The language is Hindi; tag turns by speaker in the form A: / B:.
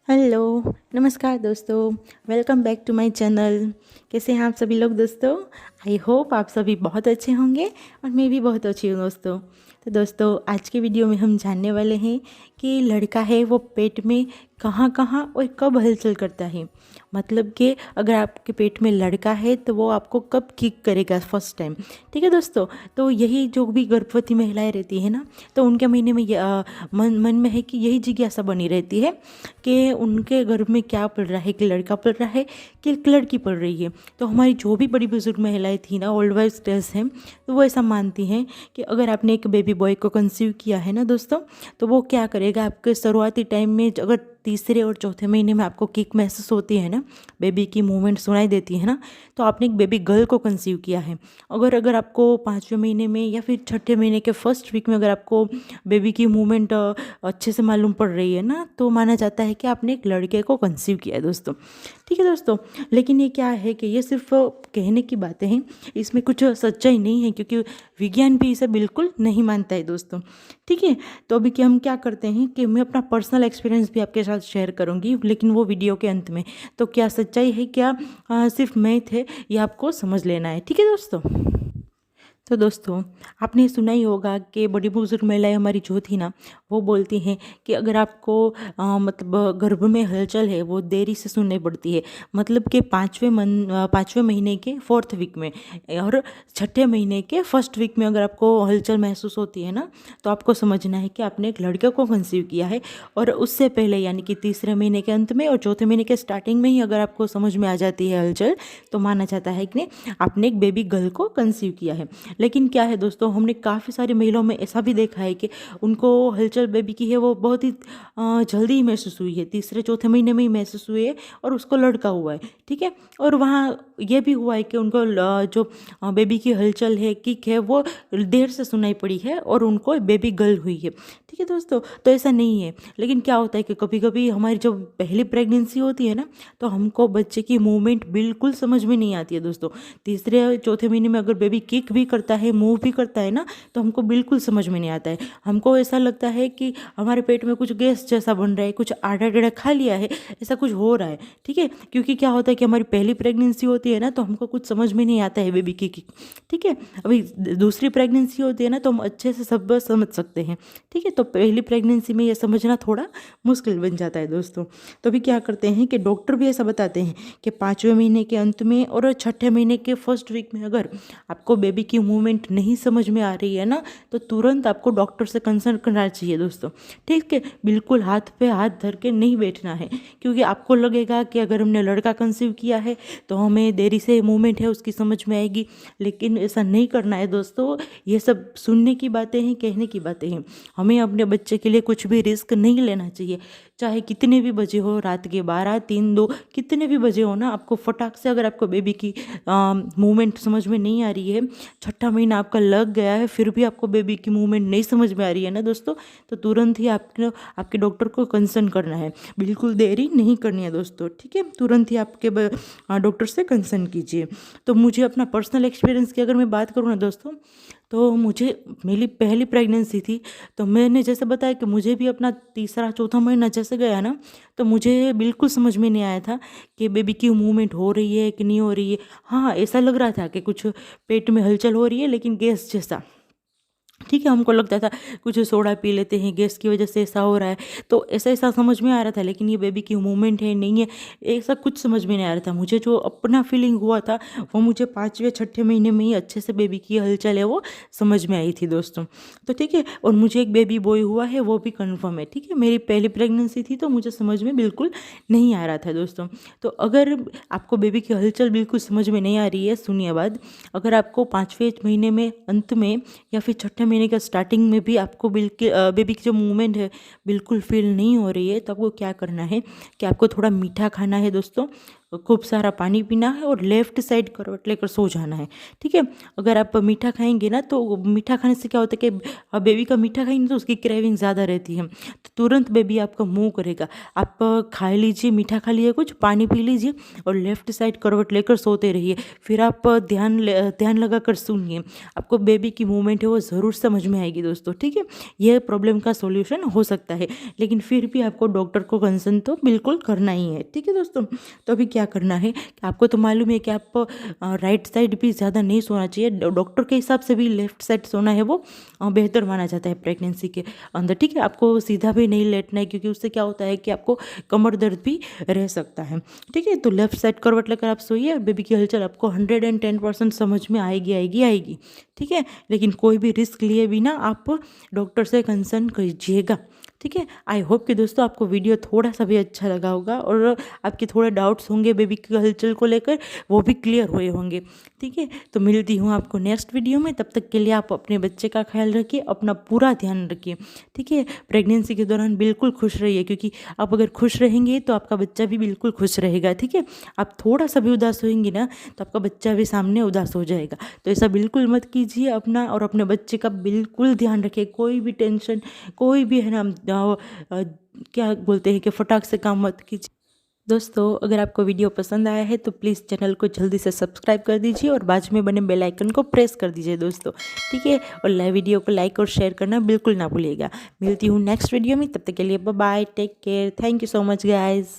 A: हेलो, नमस्कार दोस्तों। Welcome back to my channel. कैसे हैं आप सभी लोग दोस्तों? आई होप आप सभी बहुत अच्छे होंगे और मैं भी बहुत अच्छी हूँ दोस्तों। तो दोस्तों, आज के वीडियो में हम जानने वाले हैं कि लड़का है वो पेट में कहाँ कहाँ और कब हलचल करता है। मतलब कि अगर आपके पेट में लड़का है तो वो आपको कब किक करेगा फर्स्ट टाइम। ठीक है दोस्तों। तो यही जो भी गर्भवती महिलाएं रहती है ना, तो उनके महीने में मन में है कि यही जिज्ञासा बनी रहती है कि उनके गर्भ में क्या पल रहा है, कि लड़का पल रहा है कि एक लड़की पल रही है। तो हमारी जो भी बड़ी बुजुर्ग महिलाएं थी ना, ओल्ड वाइज टेल्स हैं, तो वो ऐसा मानती हैं कि अगर आपने एक बेबी बॉय को कंसीव किया है ना दोस्तों, तो वो क्या करेगा, आपके शुरुआती टाइम में अगर तीसरे और चौथे महीने में आपको किक महसूस होती है ना, बेबी की मूवमेंट सुनाई देती है ना, तो आपने एक बेबी गर्ल को कंसीव किया है। अगर अगर आपको पाँचवें महीने में या फिर छठे महीने के फर्स्ट वीक में अगर आपको बेबी की मूवमेंट अच्छे से मालूम पड़ रही है ना, तो माना जाता है कि आपने एक लड़के को कंसीव किया है दोस्तों। ठीक है दोस्तों। लेकिन ये क्या है कि ये सिर्फ कहने की बातें हैं, इसमें कुछ सच्चाई नहीं है, क्योंकि विज्ञान भी इसे बिल्कुल नहीं मानता है दोस्तों। ठीक है। तो अभी कि हम क्या करते हैं कि मैं अपना पर्सनल एक्सपीरियंस भी आपके साथ शेयर करूंगी, लेकिन वो वीडियो के अंत में। तो क्या सच्चाई है, क्या सिर्फ मैथ है, ये आपको समझ लेना है। ठीक है दोस्तों। तो दोस्तों, आपने सुना ही होगा कि बड़ी बुजुर्ग महिलाएं हमारी जो थी ना, वो बोलती हैं कि अगर आपको मतलब गर्भ में हलचल है वो देरी से सुननी पड़ती है। मतलब कि पाँचवें महीने के फोर्थ वीक में और छठे महीने के फर्स्ट वीक में अगर आपको हलचल महसूस होती है ना, तो आपको समझना है कि आपने एक लड़के को कंसीव किया है। और उससे पहले यानी कि तीसरे महीने के अंत में और चौथे महीने के स्टार्टिंग में ही अगर आपको समझ में आ जाती है हलचल, तो माना जाता है कि आपने एक बेबी गर्ल को कंसीव किया है। लेकिन क्या है दोस्तों, हमने काफ़ी सारी महिलाओं में ऐसा भी देखा है कि उनको हलचल बेबी की है वो बहुत ही जल्दी ही महसूस हुई है, तीसरे चौथे महीने में ही महसूस हुई है, और उसको लड़का हुआ है। ठीक है। और वहाँ ये भी हुआ है कि उनको जो बेबी की हलचल है, किक है, वो देर से सुनाई पड़ी है और उनको बेबी गर्ल हुई है। ठीक है दोस्तों। तो ऐसा नहीं है। लेकिन क्या होता है कि कभी कभी हमारी जब पहली प्रेगनेंसी होती है ना, तो हमको बच्चे की मूवमेंट बिल्कुल समझ में नहीं आती है दोस्तों। तीसरे चौथे महीने में अगर बेबी किक भी करता है, मूव भी करता है ना, तो हमको बिल्कुल समझ में नहीं आता है। हमको ऐसा लगता है कि हमारे पेट में कुछ गैस जैसा बन रहा है, कुछ आटा टेढ़ा खा लिया है, ऐसा कुछ हो रहा है। ठीक है। क्योंकि क्या होता है कि हमारी पहली प्रेगनेंसी होती है ना, तो हमको कुछ समझ में नहीं आता है बेबी की किक। ठीक है। अभी दूसरी प्रेगनेंसी होती है ना, तो हम अच्छे से सब समझ सकते हैं। ठीक है। तो पहली प्रेगनेंसी में ये समझना थोड़ा मुश्किल बन जाता है दोस्तों। तो अभी क्या करते हैं कि डॉक्टर भी ऐसा बताते हैं कि पाँचवें महीने के अंत में और छठे महीने के फर्स्ट वीक में अगर आपको बेबी की मूवमेंट नहीं समझ में आ रही है ना, तो तुरंत आपको डॉक्टर से कंसल्ट करना चाहिए दोस्तों। ठीक है। बिल्कुल हाथ पे हाथ धर के नहीं बैठना है, क्योंकि आपको लगेगा कि अगर हमने लड़का कंसीव किया है तो हमें देरी से मूवमेंट है उसकी समझ में आएगी। लेकिन ऐसा नहीं करना है दोस्तों। ये सब सुनने की बातें हैं, कहने की बातें हैं। हमें अपने बच्चे के लिए कुछ भी रिस्क नहीं लेना चाहिए। चाहे कितने भी बजे हो, रात के 12, 3, 2, कितने भी बजे हो ना, आपको फटाक से अगर आपको बेबी की मूवमेंट समझ में नहीं आ रही है, छठा महीना आपका लग गया है, फिर भी आपको बेबी की मूवमेंट नहीं समझ में आ रही है ना दोस्तों, तो तुरंत ही आपके डॉक्टर को कंसर्न करना है। बिल्कुल देरी नहीं करनी है दोस्तों। ठीक है। तुरंत ही आपके डॉक्टर से कंसर्न कीजिए। तो मुझे अपना पर्सनल एक्सपीरियंस की अगर मैं बात करूँ ना दोस्तों, तो मुझे मेरी पहली प्रेगनेंसी थी, तो मैंने जैसे बताया कि मुझे भी अपना तीसरा चौथा महीना जैसे गया ना, तो मुझे बिल्कुल समझ में नहीं आया था कि बेबी की मूवमेंट हो रही है कि नहीं हो रही है। हाँ, ऐसा लग रहा था कि कुछ पेट में हलचल हो रही है, लेकिन गैस जैसा। ठीक है। हमको लगता था कुछ सोडा पी लेते हैं, गैस की वजह से ऐसा हो रहा है, तो ऐसा ऐसा समझ में आ रहा था। लेकिन ये बेबी की मूवमेंट है नहीं है, ऐसा कुछ समझ में नहीं आ रहा था। मुझे जो अपना फीलिंग हुआ था, वो मुझे पाँचवें छठे महीने में ही अच्छे से बेबी की हलचल है वो समझ में आई थी दोस्तों। तो ठीक है। और मुझे एक बेबी बॉय हुआ है, वो भी कन्फर्म है। ठीक है। मेरी पहली प्रेगनेंसी थी, तो मुझे समझ में बिल्कुल नहीं आ रहा था दोस्तों। तो अगर आपको बेबी की हलचल बिल्कुल समझ में नहीं आ रही है, सुनिए बात। अगर आपको पाँचवें महीने में अंत में या फिर छठे महीने का स्टार्टिंग में भी आपको बिल्कुल बेबी की जो मूवमेंट है बिल्कुल फील नहीं हो रही है, तो आपको क्या करना है कि आपको थोड़ा मीठा खाना है दोस्तों। खूब सारा पानी पीना है और लेफ़्ट साइड करवट लेकर सो जाना है। ठीक है, अगर आप मीठा खाएंगे ना तो मीठा खाने से क्या होता है कि बेबी का मीठा खाएंगे तो उसकी क्रेविंग ज़्यादा रहती है, तो तुरंत बेबी आपका मुँह करेगा। आप खा लीजिए, मीठा खा लीजिए, कुछ पानी पी लीजिए और लेफ़्ट साइड करवट लेकर सोते रहिए। फिर आप ध्यान लगा कर सुनिए, आपको बेबी की मूवमेंट है वो ज़रूर समझ में आएगी दोस्तों। ठीक है, यह प्रॉब्लम का सॉल्यूशन हो सकता है, लेकिन फिर भी आपको डॉक्टर को कंसल्ट तो बिल्कुल करना ही है। ठीक है दोस्तों, तो अभी क्या करना है कि आपको तो मालूम है कि आप राइट साइड भी ज़्यादा नहीं सोना चाहिए, डॉक्टर के हिसाब से भी लेफ़्ट साइड सोना है वो बेहतर माना जाता है प्रेगनेंसी के अंदर। ठीक है, आपको सीधा भी नहीं लेटना है, क्योंकि उससे क्या होता है कि आपको कमर दर्द भी रह सकता है। ठीक है, तो लेफ़्ट साइड करवट लेकर आप सोइए और बेबी की हलचल आपको 110% समझ में आएगी। ठीक है, लेकिन कोई भी रिस्क लिए बिना आप डॉक्टर से कंसल्ट कीजिएगा। ठीक है, आई होप कि दोस्तों आपको वीडियो थोड़ा सा भी अच्छा लगा होगा और आपके थोड़े डाउट्स होंगे बेबी की हलचल को लेकर, वो भी क्लियर हुए होंगे। ठीक है, तो मिलती हूँ आपको नेक्स्ट वीडियो में, तब तक के लिए आप अपने बच्चे का ख्याल रखिए, अपना पूरा ध्यान रखिए। ठीक है, प्रेगनेंसी के दौरान बिल्कुल खुश रहिए, क्योंकि आप अगर खुश रहेंगे तो आपका बच्चा भी बिल्कुल खुश रहेगा। ठीक है, आप थोड़ा सा भी उदास होंगी ना तो आपका बच्चा भी सामने उदास हो जाएगा। तो ऐसा बिल्कुल मत कीजिए, अपना और अपने बच्चे का बिल्कुल ध्यान रखिए। कोई भी टेंशन, कोई भी है ना क्या बोलते हैं कि फटाक से काम मत कीजिए। दोस्तों, अगर आपको वीडियो पसंद आया है तो प्लीज़ चैनल को जल्दी से सब्सक्राइब कर दीजिए और बाजू में बने बेल आइकन को प्रेस कर दीजिए दोस्तों। ठीक है, और वीडियो को लाइक और शेयर करना बिल्कुल ना भूलिएगा। मिलती हूँ नेक्स्ट वीडियो में, तब तक के लिए bye bye, take care, thank you so much guys.